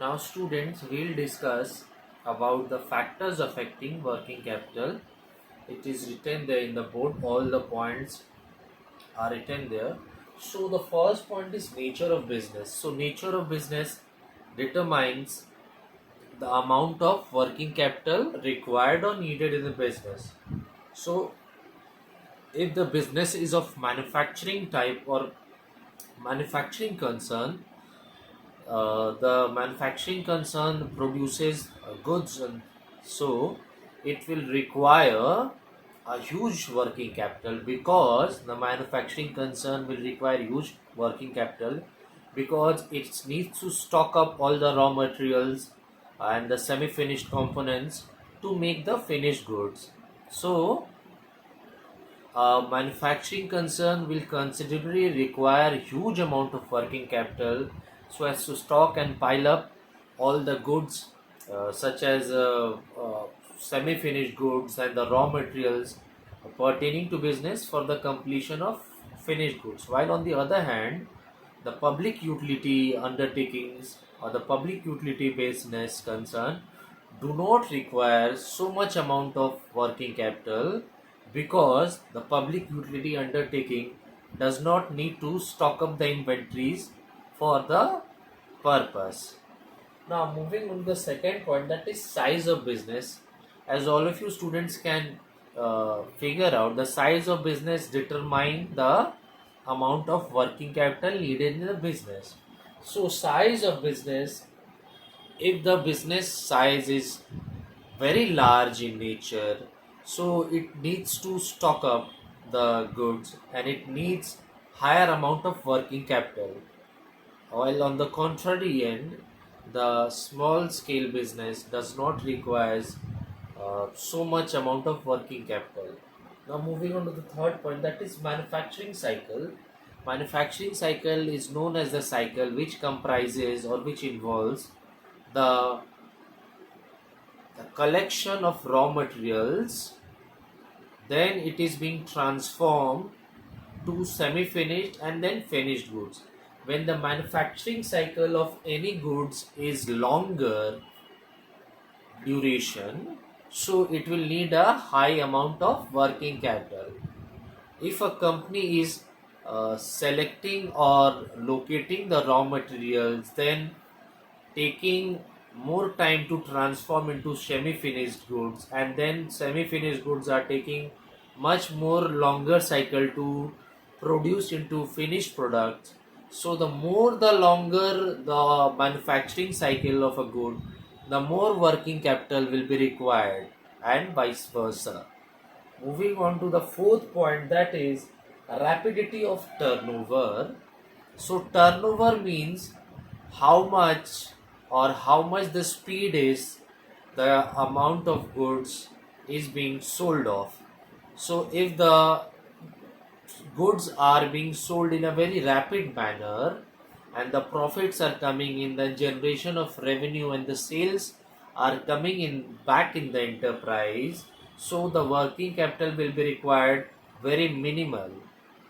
Now, students, will discuss about the factors affecting working capital. It is written there in the board, all the points are written there. So, the first point is nature of business. So, nature of business determines the amount of working capital required or needed in the business. So, if the business is of manufacturing type or manufacturing concern, the manufacturing concern produces goods, and so it will require a huge working capital, because the manufacturing concern will require huge working capital because it needs to stock up all the raw materials and the semi-finished components to make the finished goods. So manufacturing concern will considerably require huge amount of working capital so as to stock and pile up all the goods, such as semi-finished goods and the raw materials pertaining to business for the completion of finished goods. While on the other hand, the public utility undertakings or the public utility business concern do not require so much amount of working capital, because the public utility undertaking does not need to stock up the inventories for the purpose. Now, moving on to the second point, that is size of business. As all of you students can figure out, the size of business determine the amount of working capital needed in the business. So, size of business, if the business size is very large in nature, so it needs to stock up the goods and it needs higher amount of working capital. While on the contrary end, the small scale business does not require so much amount of working capital. Now, moving on to the third point, that is manufacturing cycle. Manufacturing cycle is known as the cycle which comprises or which involves the, the collection of raw materials, then it is being transformed to semi-finished and then finished goods. When the manufacturing cycle of any goods is longer duration, so it will need a high amount of working capital. If a company is selecting or locating the raw materials, then taking more time to transform into semi-finished goods, and then semi-finished goods are taking much more longer cycle to produce into finished products. So the more the longer the manufacturing cycle of a good, the more working capital will be required, and vice versa. Moving on to the fourth point, that is rapidity of turnover. So turnover means how much the speed is the amount of goods is being sold off. So if the goods are being sold in a very rapid manner and the profits are coming in, the generation of revenue and the sales are coming in back in the enterprise, so the working capital will be required very minimal.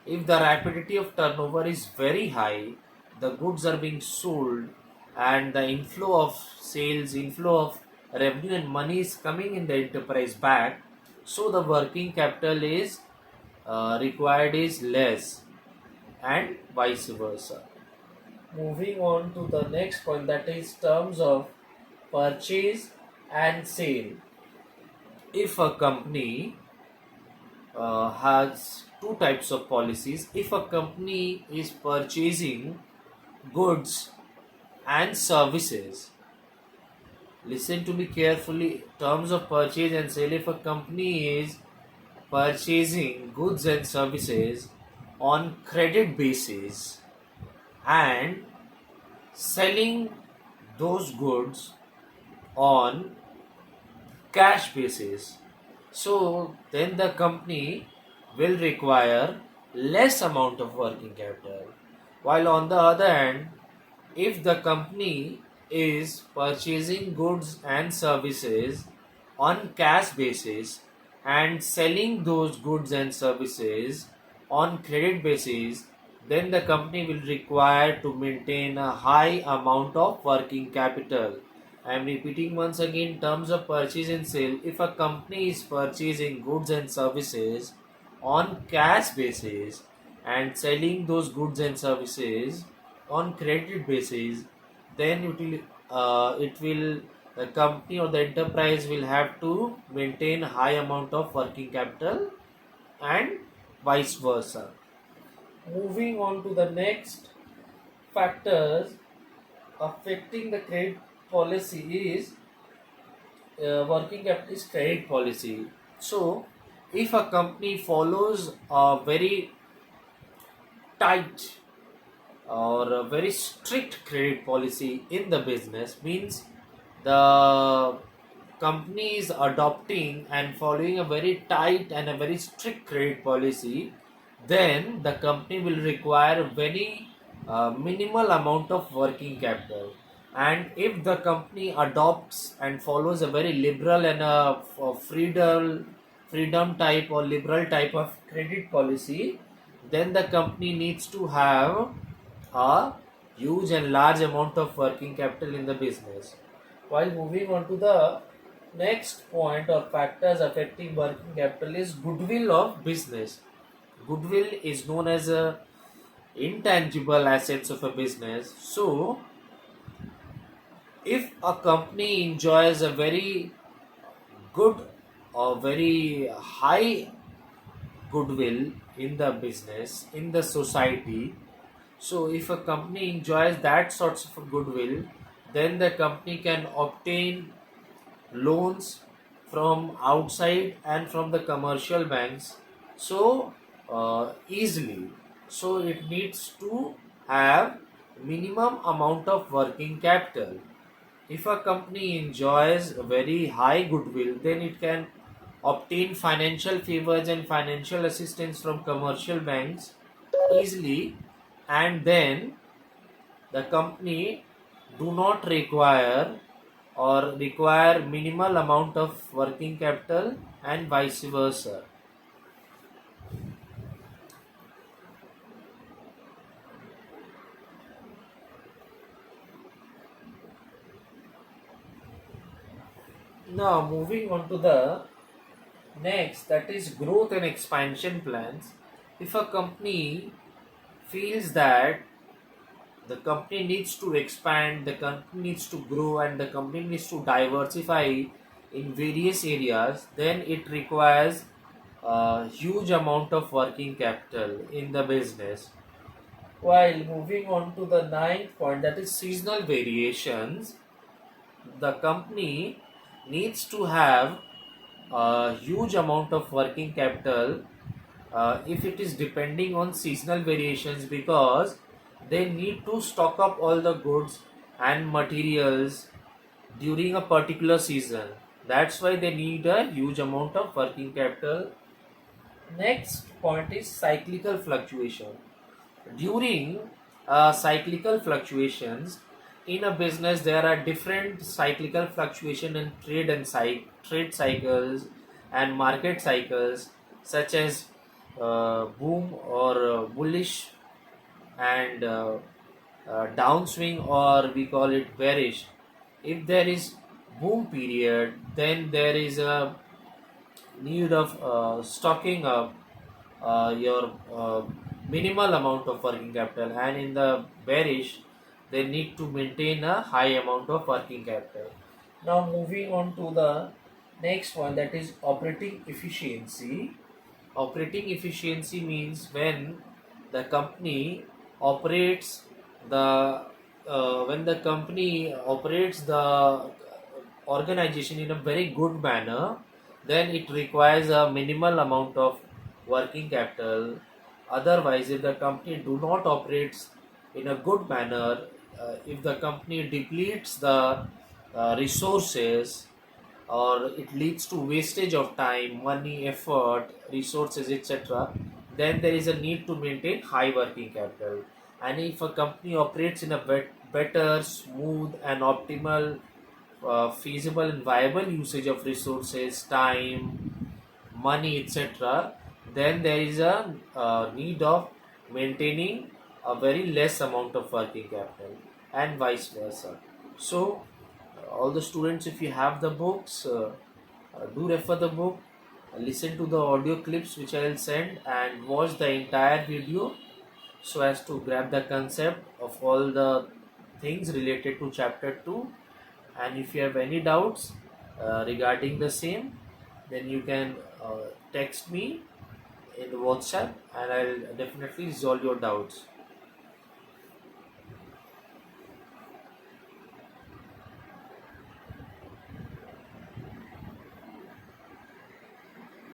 If the rapidity of turnover is very high, the goods are being sold and the inflow of sales, inflow of revenue and money is coming in the enterprise back, so the working capital is required is less, and vice versa. Moving on to the next point, that is terms of purchase and sale. If a company has two types of policies, if a company is purchasing goods and services, listen to me carefully, terms of purchase and sale. If a company is purchasing goods and services on credit basis and selling those goods on cash basis, so then the company will require less amount of working capital. While on the other hand, if the company is purchasing goods and services on cash basis and selling those goods and services on credit basis, then the company will require to maintain a high amount of working capital. I am repeating once again terms of purchase and sale. If a company is purchasing goods and services on cash basis and selling those goods and services on credit basis, then it will the company or the enterprise will have to maintain high amount of working capital and vice versa. Moving on to the next factors affecting the credit policy is working capital is credit policy. So, if a company follows a very tight or a very strict credit policy in the business, means the company is adopting and following a very tight and a very strict credit policy, then the company will require very minimal amount of working capital. And if the company adopts and follows a very liberal and a freedom type or liberal type of credit policy, then the company needs to have a huge and large amount of working capital in the business. While moving on to the next point or factors affecting working capital is goodwill of business. Goodwill is known as a intangible assets of a business. So, if a company enjoys a very good or very high goodwill in the business, in the society, so if a company enjoys that sorts of goodwill, then the company can obtain loans from outside and from the commercial banks so easily. So it needs to have minimum amount of working capital. If a company enjoys a very high goodwill, then it can obtain financial favors and financial assistance from commercial banks easily, and then the company do not require or require minimal amount of working capital and vice versa. Now moving on to the next, that is growth and expansion plans. If a company feels that the company needs to expand, the company needs to grow, and the company needs to diversify in various areas, then it requires a huge amount of working capital in the business. While moving on to the ninth point, that is seasonal variations, the company needs to have a huge amount of working capital if it is depending on seasonal variations, because they need to stock up all the goods and materials during a particular season. That's why they need a huge amount of working capital. Next point is cyclical fluctuation. During cyclical fluctuations in a business, there are different cyclical fluctuation in trade cycles and market cycles, such as boom or bullish and downswing, or we call it bearish. If there is boom period, then there is a need of stocking up your minimal amount of working capital, and in the bearish they need to maintain a high amount of working capital. Now moving on to the next one, that is operating efficiency. Operating efficiency means when the company operates the when the company operates the organization in a very good manner, then it requires a minimal amount of working capital. Otherwise, if the company do not operates in a good manner, if the company depletes the resources, or it leads to wastage of time, money, effort, resources, etc., then there is a need to maintain high working capital. And if a company operates in a better, smooth, and optimal, feasible and viable usage of resources, time, money, etc., then there is a need of maintaining a very less amount of working capital, and vice versa. So all the students, if you have the books, do refer the book, listen to the audio clips which I will send, and watch the entire video so as to grab the concept of all the things related to chapter 2. And if you have any doubts regarding the same, then you can text me in WhatsApp, and I'll definitely resolve your doubts.